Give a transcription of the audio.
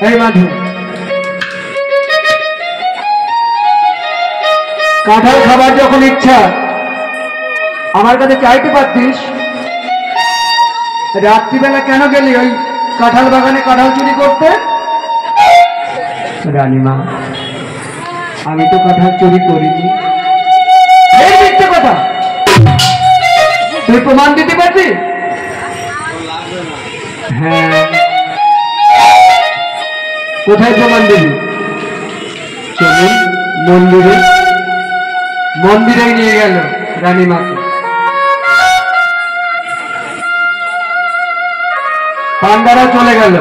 এই মাধু, কাঁঠাল খাবার যখন ইচ্ছা আমার কাছে চাইতে পারতিস। রাত্রিবেলা কেন গেলি ওই কাঁঠাল বাগানে কাঁঠাল চুরি করতে? রানীমা, আমি তো কাঁঠাল চুরি করিনি। এই মিথ্যে কথা, তুই প্রমাণ দিতে পারবি? হ্যাঁ, কোথায় প্রমাণ দিবি? চলুন মন্দিরে। মন্দিরে নিয়ে গেল রানীমাকে। পান্ডারা চলে গেল।